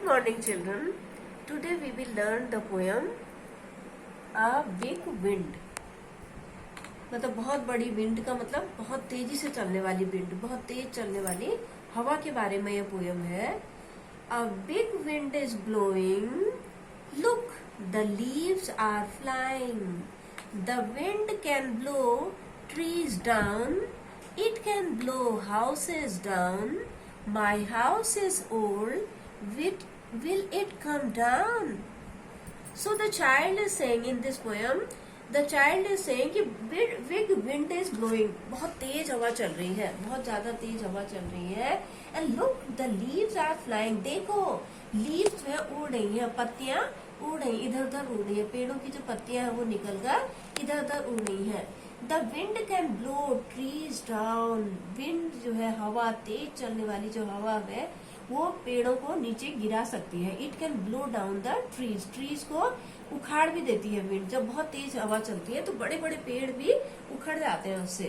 morning, children. Today we will learn the poem A Big Wind. मतलब बहुत बड़ी wind का मतलब बहुत तेजी से चलने वाली विंड, बहुत तेज चलने वाली हवा के बारे में ये पोयम है. A big wind is blowing. Look, the leaves are flying. The wind can blow trees down. It can blow houses down. My house is old. Will it come down? So the child is saying in this poem, the child is saying कि big wind is blowing, बहुत तेज हवा चल रही है, बहुत ज्यादा तेज हवा चल रही है. And look, the leaves are flying. देखो, leaves जो है उड़ रही है, पत्तियां उड़ रही, इधर उधर उड़ रही है, पेड़ों की जो पत्तियां हैं वो निकल कर इधर उधर उड़ रही है. The wind can blow trees down. Wind जो है हवा, तेज चलने वाली जो हवा है वो पेड़ों को नीचे गिरा सकती है. It can blow down the trees. Trees को उखाड़ भी देती है विंड. जब बहुत तेज हवा चलती है तो बड़े बड़े पेड़ भी उखड़ जाते हैं उससे.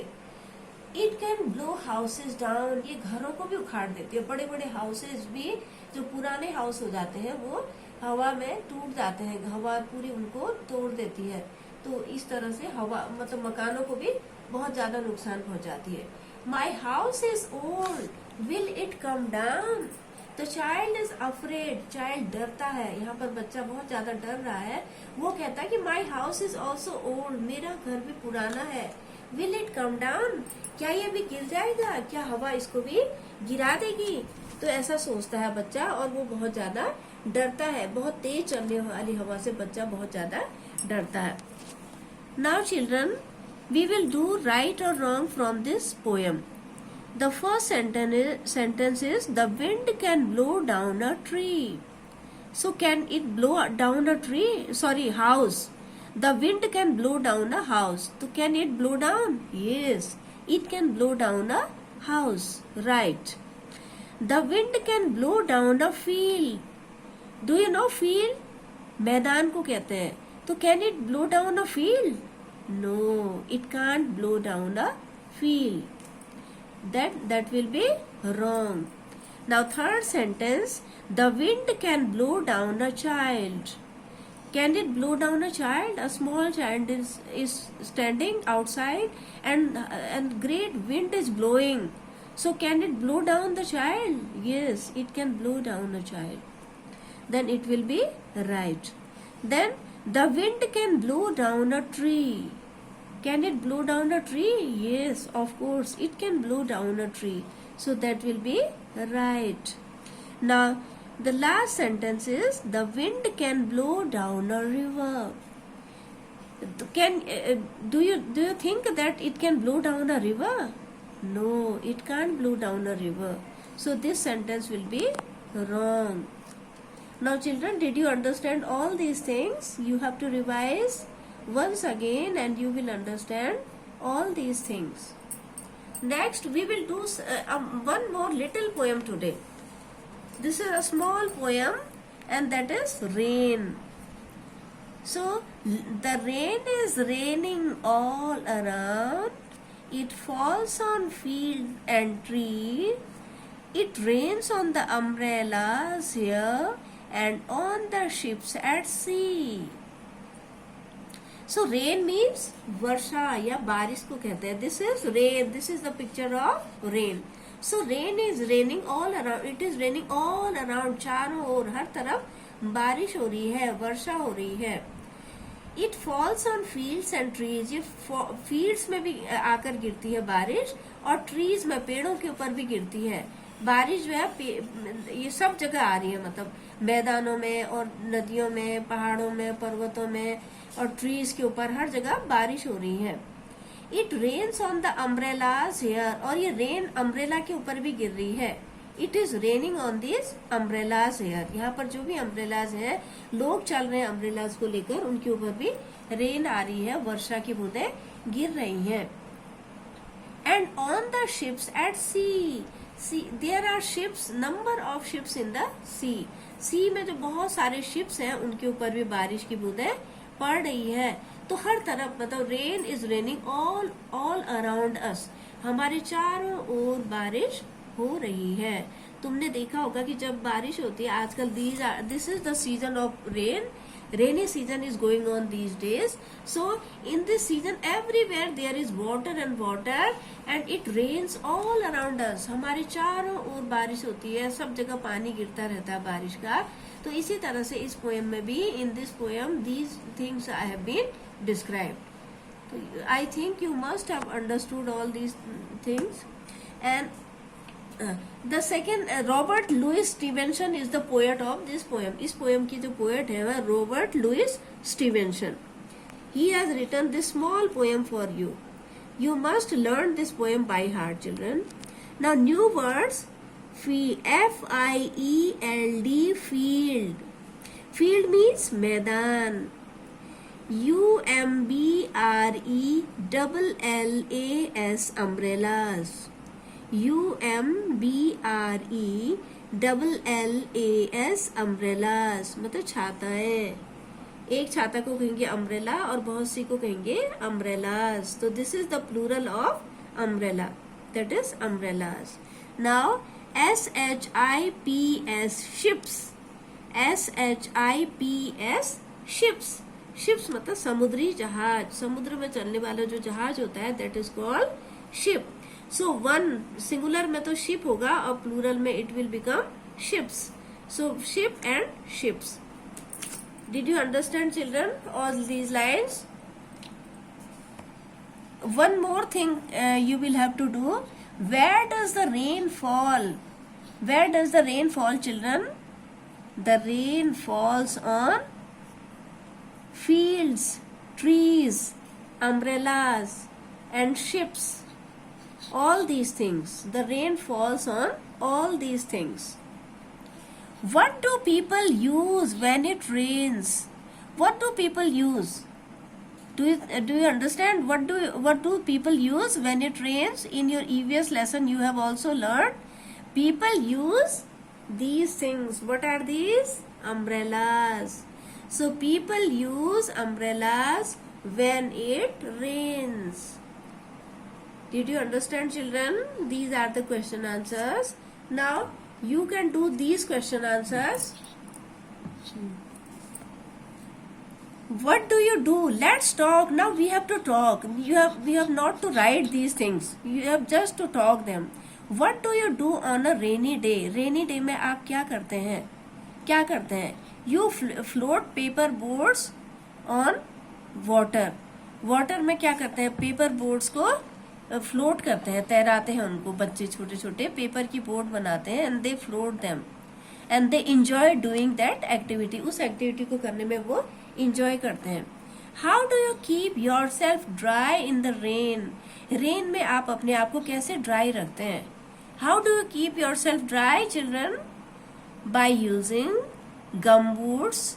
It can blow houses down. ये घरों को भी उखाड़ देती है. बड़े बड़े हाउसेज भी जो पुराने हाउस हो जाते हैं वो हवा में टूट जाते हैं. हवा पूरी उनको तोड़ देती है. तो इस तरह से हवा मतलब मकानों को भी बहुत ज्यादा नुकसान पहुंचाती है. My house is old. Will it come down. तो चाइल्ड इज अफ्रेड. चाइल्ड डरता है. यहाँ पर बच्चा बहुत ज्यादा डर रहा है. वो कहता है कि my house is also old. मेरा घर भी पुराना है. Will it come down. क्या ये भी गिर जाएगा? क्या हवा इसको भी गिरा देगी? तो ऐसा सोचता है बच्चा और वो बहुत ज्यादा डरता है. बहुत तेज चलने वाली हवा से बच्चा बहुत ज्यादा डरता है. Now children, we will do right और wrong from this poem. The first sentence is the wind can blow down a tree. So can it blow down a tree? Sorry, house. The wind can blow down a house. So can it blow down? Yes, it can blow down a house. Right. The wind can blow down a field. Do you know field? मैदान को कहते हैं. तो can it blow down a field? No, it can't blow down a field. That will be wrong. Now third sentence, the wind can blow down a child. Can it blow down a child? A small child is standing outside and great wind is blowing. So can it blow down the child? Yes, it can blow down a child. Then it will be right. Then the wind can blow down a tree. Can it blow down a tree? Yes, of course, it can blow down a tree. So that will be right. Now, the last sentence is the wind can blow down a river. Do you think that it can blow down a river? No, it can't blow down a river. So this sentence will be wrong. Now, children, did you understand all these things? You have to revise once again and you will understand all these things. Next we will do one more little poem today. This is a small poem and that is rain. So the rain is raining all around. It falls on field and tree. It rains on the umbrellas here and on the ships at sea. So rain means वर्षा या बारिश को कहते हैं. This is rain. This is the picture of rain. So rain is raining all around. It is raining all around. चारों ओर हर तरफ बारिश हो रही है, वर्षा हो रही है. It falls on fields and trees. ये fields में भी आकर गिरती है बारिश और trees में पेड़ों के ऊपर भी गिरती है. बारिश जो है ये सब जगह आ रही है. मतलब मैदानों में और नदियों में, पहाड़ों में, पर्वतों में और ट्रीज के ऊपर हर जगह बारिश हो रही है. It rains on the umbrellas here. और ये रेन अम्ब्रेला के ऊपर भी गिर रही है. It is raining on this umbrellas here. यहाँ पर जो भी अम्ब्रेलाज है, लोग चल रहे हैं अम्ब्रेलाज को लेकर, उनके ऊपर भी रेन आ रही है, वर्षा की बूंदें गिर रही हैं. And on the ships at sea. There are ships, number of ships in the sea. Sea में जो बहुत सारे शिप्स हैं उनके ऊपर भी बारिश की बूंदें पड़ रही है. तो हर तरफ मतलब rain is raining all around us. हमारे चारों ओर बारिश हो रही है. तुमने देखा होगा कि जब बारिश होती है आजकल, this is the season of rain, rainy season is going on these days. So in this season everywhere there is water and water and it rains all around us. हमारे चारों ओर बारिश होती है, सब जगह पानी गिरता रहता है बारिश का. तो इसी तरह से इस पोएम में भी, in this poem these things I have been described. So I think you must have understood all these things. And the second, Robert Louis Stevenson is the poet of this poem. इस poem की जो poet है वह Robert Louis Stevenson. He has written this small poem for you. You must learn this poem by heart children. Now new words. FIELD, field. Field means मैदान. UMBRELLAS, umbrellas. UMBRELLAS, umbrellas मतलब छाताएं. एक छाता को कहेंगे umbrella और बहुत सी को कहेंगे अम्ब्रेलास. तो this is the plural of umbrella, that is umbrellas. Now SHIPS, ships. SHIPS, ships. Ships मतलब समुद्री जहाज. समुद्र में चलने वाला जो जहाज होता है that is called ship. So one singular में तो शिप होगा और प्लूरल में it will become ships. So ship and ships. Did you understand children all these lines? One more thing you will have to do. Where does the rain fall? Where does the rain fall, children? The rain falls on fields, trees, umbrellas and ships. All these things. The rain falls on all these things. What do people use when it rains? What do people use? Do you understand? What do people use when it rains? In your EVS lesson you have also learned. People use these things. What are these? Umbrellas. So people use umbrellas when it rains. Did you understand, children? These are the question answers. Now you can do these question answers. What do you do? Let's talk. Now we have to talk. We have not to write these things. You have just to talk them. What do you do on a rainy day? Rainy day में आप क्या करते हैं? क्या करते हैं? You float paper boards on water. Water में क्या करते हैं? पेपर बोर्ड्स को फ्लोट करते हैं, तैराते हैं उनको. बच्चे छोटे छोटे पेपर की बोट बनाते हैं and they float them and they enjoy doing that activity. उस एक्टिविटी को करने में वो इंजॉय करते हैं. How do you keep yourself dry in the rain? Rain में आप अपने आप को कैसे ड्राई रखते हैं? How do you keep yourself dry children? By using gumboots,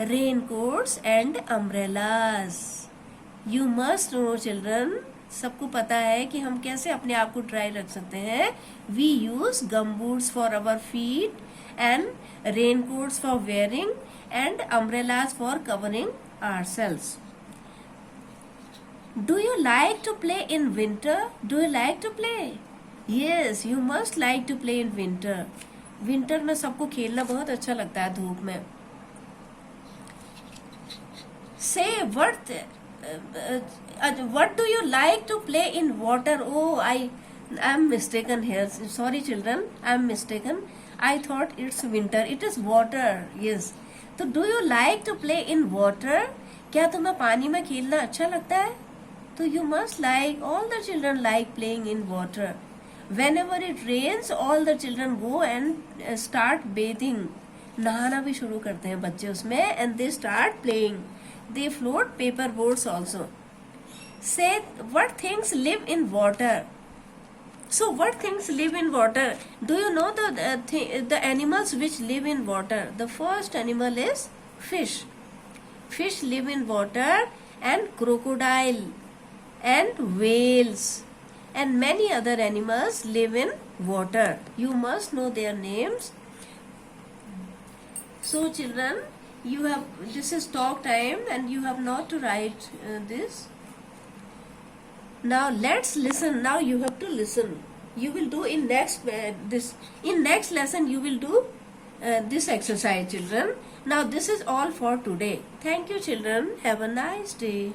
raincoats and umbrellas. You must know children. सबको पता है कि हम कैसे अपने आप को ड्राई रख सकते हैं. We use gumboots for our feet and raincoats for wearing and umbrellas for covering ourselves. Do you like to play in winter? Do you like to play? Yes, you must like to play in winter. Winter में सबको खेलना बहुत अच्छा लगता है धूप में. Say what do you like to play in water? Oh, I am mistaken here. Sorry children, I am mistaken. I thought it's winter. It is water. Yes. तो do you like to play in water? क्या तुम्हें पानी में खेलना अच्छा लगता है? तो you must like, all the children like playing in water. Whenever it rains all the children go and start bathing. नहाना भी शुरू करते हैं बच्चे उसमें and they start playing. They float paper boats also. So what things live in water? So what things live in water? Do you know the animals which live in water? The first animal is fish. Fish live in water and crocodile and whales and many other animals live in water. You must know their names. So children, this is talk time and you have not to write this. Now let's listen. Now you have to listen. you will do in next lesson you will do this exercise, children. Now this is all for today. Thank you, children. Have a nice day.